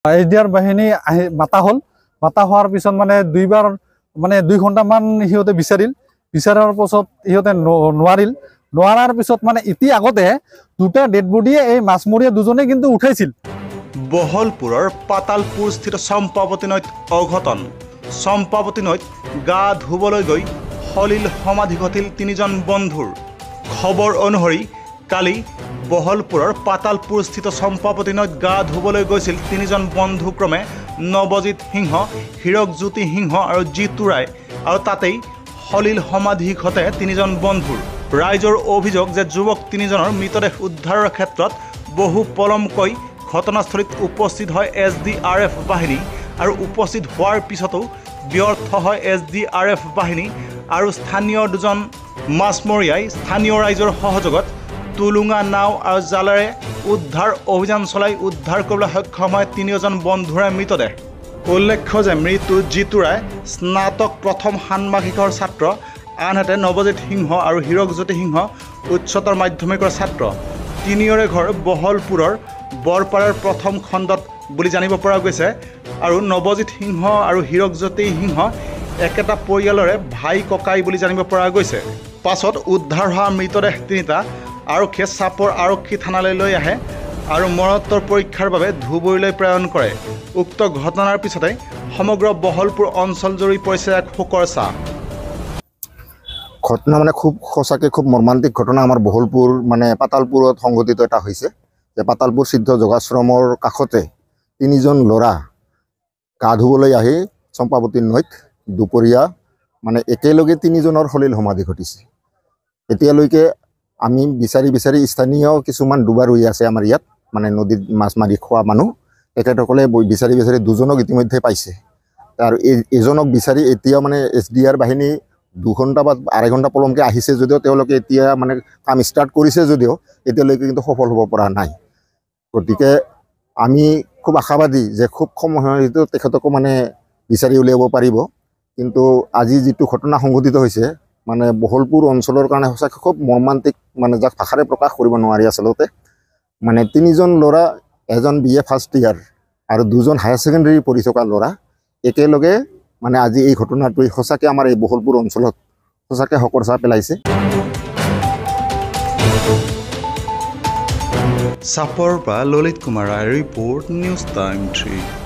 SDR বাহিনী মাতা হল, মাতা হওয়াৰ পিছত মানে দুইবাৰ মানে 2 ঘণ্টামান সিহঁতে বিচাৰাৰ পাছত সিহঁতে নোৱাৰাৰ পিছত মানে ইতি আগতে দুটা ডেড বডিয়ে এই মাছমৰীয়া দুজনে কিন্তু উঠাইছিল। বহলপুৰৰ পাতালপুৰ স্থিত চম্পাৱতী নৈত অঘটন। চম্পাৱতী নৈত গা ধুবলৈ গৈ সলিল সমাধি ঘটিল 3জন বন্ধুৰ। খবৰ অনুসৰি কালি বহলপুৰৰ পাতালপুৰ স্থিত চম্পাৱতী নৈত গা ধুবলৈ গৈছিল 3জন বন্ধু ক্ৰমে নৱজিৎ সিংহ, হীৰকজ্যোতি সিংহ আৰু জিতু ৰায়, আৰু তাতেই সলিল সমাধি ঘটে 3জন বন্ধুৰ। ৰাইজৰ অভিযোগ যে যুৱক 3জনৰ মৃতদেহ উদ্ধাৰৰ ক্ষেত্ৰত বহু পলমকৈ ঘটনাস্থলীত উপস্থিত হয় SDRF বাহিনী, আৰু উপস্থিত হোৱাৰ পিছতো ব্যৰ্থ হয় SDRF বাহিনী আৰু স্থানীয় দুজন মাছমৰীয়াই স্থানীয় ৰাইজৰ সহযোগত টুলুঙা নাও আৰু জালেৰে উদ্ধাৰ অভিযান চলাই উদ্ধাৰ কৰিবলৈ সক্ষম হয় 3জন বন্ধুৰে মৃতদেহ। উল্লেখ্য যে মৃত্যু জিতু ৰায় স্নাতক প্ৰথম ষান্মাসিকৰ ছাত্ৰ, আনহাতে নৱজিৎ সিংহ আৰু হীৰকজ্যোতি সিংহ উচ্চতৰ মাধ্যমিকৰ ছাত্ৰ। তিনিওৰে ঘৰ বহলপুৰৰ বৰপাৰাৰ প্ৰথম খণ্ডত বুলি জানিব পৰা গৈছে, আৰু নৱজিৎ সিংহ আৰু হীৰকজ্যোতি সিংহ একেটা পৰিয়ালৰে ভাই ককাই বুলি জানিব পৰা গৈছে। পাছত উদ্ধাৰ হোৱা মৃতদেহ 3টা আৰক্ষীয়ে চাপৰ আৰক্ষী থানালৈ লৈ আহে আৰু মৰণোত্তৰ পৰীক্ষাৰ বাবে ধুবুৰীলৈ প্ৰেৰণ কৰে। উক্ত ঘটনাৰ পিছতে সমগ্ৰ বহলপুৰ অঞ্চল জুৰি পৰিছে এক শোকৰ ছাঁ। ঘটনা মানে খুব সঁচাকৈ খুব মৰ্মান্তিক ঘটনা আমাৰ বহলপুৰ মানে পাতালপুৰত সংঘটিত এটা হৈছে যে পাতালপুৰ সিদ্ধ যোগাশ্ৰমৰ কাষতে 3জন ল'ৰা গা ধুবলৈ আহি চম্পাৱতী নৈত দুপৰীয়া মানে একেলগে 3জনৰ সলিল সমাধি ঘটিছে। এতিয়ালৈকে আমি বিচাৰি স্থানীয় কিছুমান ডুবা ৰৈ আছে আমাৰ ইয়াত, মানে নদীত মাছ মাৰি খোৱা মানুহ, তেখেতসকলে বিচাৰি 2জনক ইতিমধ্যে পাইছে। আৰু এজনক বিচাৰি এতিয়া মানে SDR বাহিনী 2 ঘণ্টা বা 2.5 ঘণ্টা পলমকৈ আহিছে যদিও তেওঁলোকে এতিয়া মানে কাম ষ্টাৰ্ট কৰিছে যদিও এতিয়ালৈকে কিন্তু সফল হ'ব পৰা নাই। গতিকে আমি খুব আশাবাদী যে খুব কম সময়ত তেখেতকো মানে বিচাৰি উলিয়াব পাৰিব। কিন্তু আজি যিটো ঘটনা সংঘটিত হৈছে মানে বহলপুৰ অঞ্চলৰ কাৰণে সঁচাকৈ খুব মৰ্মান্তিক, মানে যাক ভাষাৰে প্ৰকাশ কৰিব নোৱাৰি আচলতে। মানে 3জন ল'ৰা, এজন BA ফাৰ্ষ্ট ইয়াৰ আৰু 2জন হায়াৰ ছেকেণ্ডেৰী পঢ়ি থকা ল'ৰা একেলগে মানে আজি এই ঘটনাটোৱে সঁচাকৈ আমাৰ এই বহলপুৰ অঞ্চলত সঁচাকৈ শোকৰ ছাঁ পেলাইছে। চাপৰ পৰা ললিত কুমাৰ ৰায়, ৰিপৰ্ট নিউজ টাইম 3।